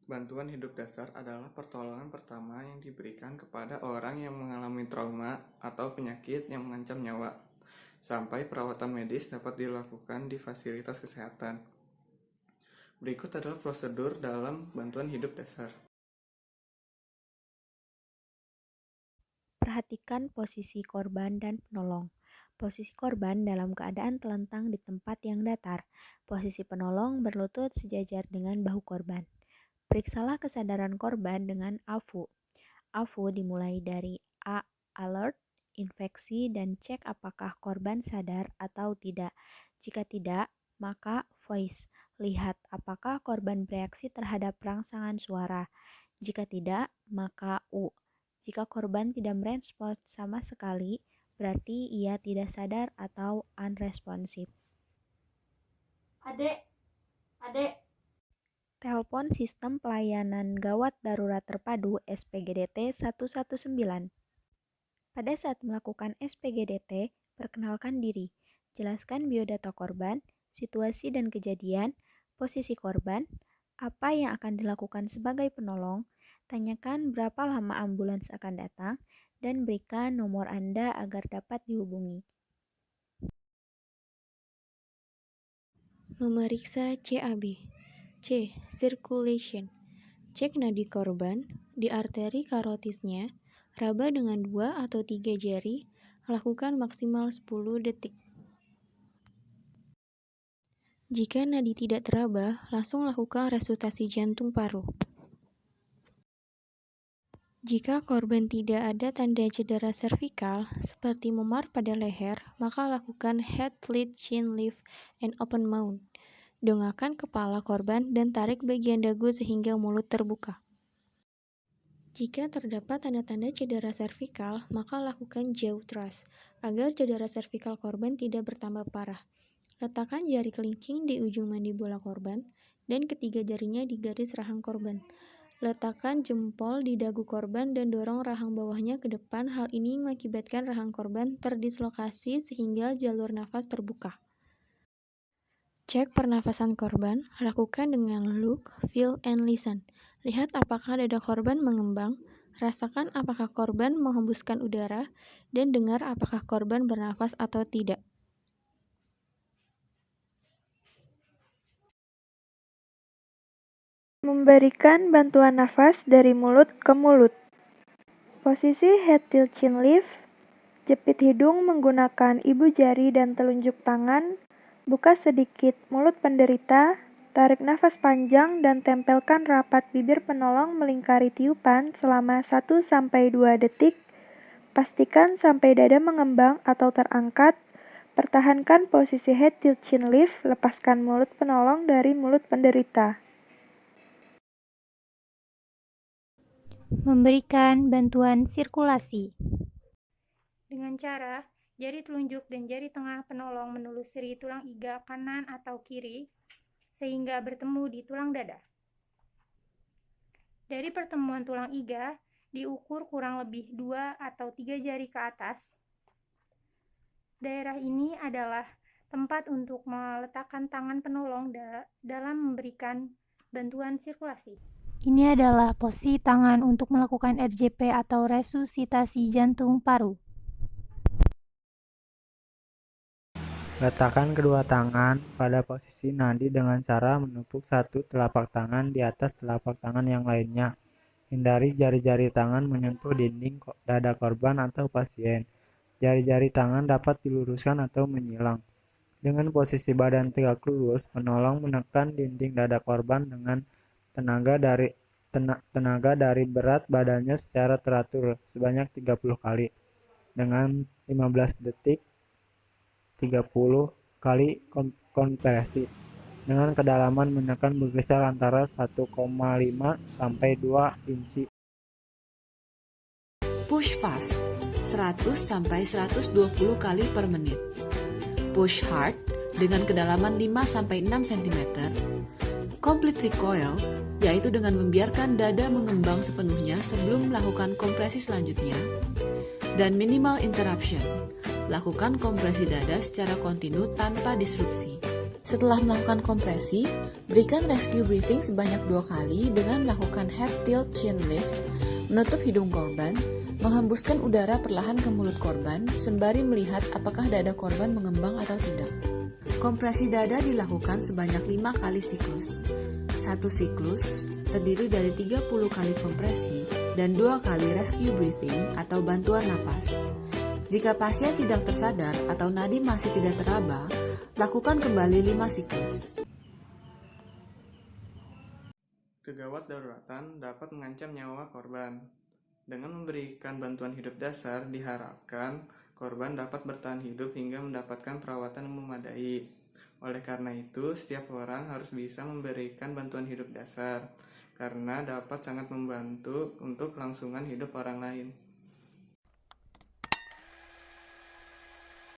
Bantuan hidup dasar adalah pertolongan pertama yang diberikan kepada orang yang mengalami trauma atau penyakit yang mengancam nyawa, sampai perawatan medis dapat dilakukan di fasilitas kesehatan. Berikut adalah prosedur dalam bantuan hidup dasar. Perhatikan posisi korban dan penolong. Posisi korban dalam keadaan telentang di tempat yang datar. Posisi penolong berlutut sejajar dengan bahu korban. Periksalah kesadaran korban dengan AVU. AVU dimulai dari A. Alert, infeksi, dan cek apakah korban sadar atau tidak. Jika tidak, maka voice. Lihat apakah korban bereaksi terhadap rangsangan suara. Jika tidak, maka U. Jika korban tidak merespons sama sekali, berarti ia tidak sadar atau unresponsive. Adek, adek. Telepon Sistem Pelayanan Gawat Darurat Terpadu SPGDT 119. Pada saat melakukan SPGDT, perkenalkan diri. Jelaskan biodata korban, situasi dan kejadian, posisi korban, apa yang akan dilakukan sebagai penolong, tanyakan berapa lama ambulans akan datang, dan berikan nomor Anda agar dapat dihubungi. Memeriksa CAB. C. Circulation. Cek nadi korban di arteri karotisnya, raba dengan 2 atau 3 jari, lakukan maksimal 10 detik. Jika nadi tidak teraba, langsung lakukan resusitasi jantung paru. Jika korban tidak ada tanda cedera servikal, seperti memar pada leher, maka lakukan head, lead, chin lift, and open mouth. Dongakkan kepala korban dan tarik bagian dagu sehingga mulut terbuka. Jika terdapat tanda-tanda cedera servikal, maka lakukan jaw thrust agar cedera servikal korban tidak bertambah parah. Letakkan jari kelingking di ujung mandibula korban dan ketiga jarinya di garis rahang korban. Letakkan jempol di dagu korban dan dorong rahang bawahnya ke depan. Hal ini mengakibatkan rahang korban terdislokasi sehingga jalur nafas terbuka. Cek pernafasan korban, lakukan dengan look, feel, and listen. Lihat apakah dada korban mengembang, rasakan apakah korban menghembuskan udara, dan dengar apakah korban bernafas atau tidak. Memberikan bantuan nafas dari mulut ke mulut. Posisi head tilt chin lift. Jepit hidung menggunakan ibu jari dan telunjuk tangan. Buka sedikit mulut penderita. Tarik nafas panjang dan tempelkan rapat bibir penolong melingkari tiupan selama 1-2 detik. Pastikan sampai dada mengembang atau terangkat. Pertahankan posisi head tilt chin lift. Lepaskan mulut penolong dari mulut penderita. Memberikan bantuan sirkulasi. Dengan cara jari telunjuk dan jari tengah penolong menelusuri tulang iga kanan atau kiri sehingga bertemu di tulang dada. Dari pertemuan tulang iga diukur kurang lebih 2 atau 3 jari ke atas. Daerah ini adalah tempat untuk meletakkan tangan penolong dalam memberikan bantuan sirkulasi. Ini adalah posisi tangan untuk melakukan RJP atau resusitasi jantung paru. Letakkan kedua tangan pada posisi nadi dengan cara menepuk satu telapak tangan di atas telapak tangan yang lainnya. Hindari jari-jari tangan menyentuh dinding dada korban atau pasien. Jari-jari tangan dapat diluruskan atau menyilang. Dengan posisi badan tegak lurus, penolong menekan dinding dada korban dengan tenaga dari berat badannya secara teratur sebanyak 30 kali dengan 15 detik 30 kali kompresi dengan kedalaman menekan berkisar antara 1,5 sampai 2 inci. Push fast 100 sampai 120 kali per menit. Push hard dengan kedalaman 5 sampai 6 cm. Complete recoil yaitu dengan membiarkan dada mengembang sepenuhnya sebelum melakukan kompresi selanjutnya. Dan minimal interruption. Lakukan kompresi dada secara kontinu tanpa disrupsi. Setelah melakukan kompresi, berikan rescue breathing sebanyak 2 kali dengan melakukan head tilt chin lift, menutup hidung korban, menghembuskan udara perlahan ke mulut korban, sembari melihat apakah dada korban mengembang atau tidak. Kompresi dada dilakukan sebanyak 5 kali siklus. Satu siklus terdiri dari 30 kali kompresi dan 2 kali rescue breathing atau bantuan napas. Jika pasien tidak tersadar atau nadi masih tidak teraba, lakukan kembali 5 siklus. Kegawat daruratan dapat mengancam nyawa korban. Dengan memberikan bantuan hidup dasar, diharapkan korban dapat bertahan hidup hingga mendapatkan perawatan yang memadai. Oleh karena itu, setiap orang harus bisa memberikan bantuan hidup dasar, karena dapat sangat membantu untuk kelangsungan hidup orang lain.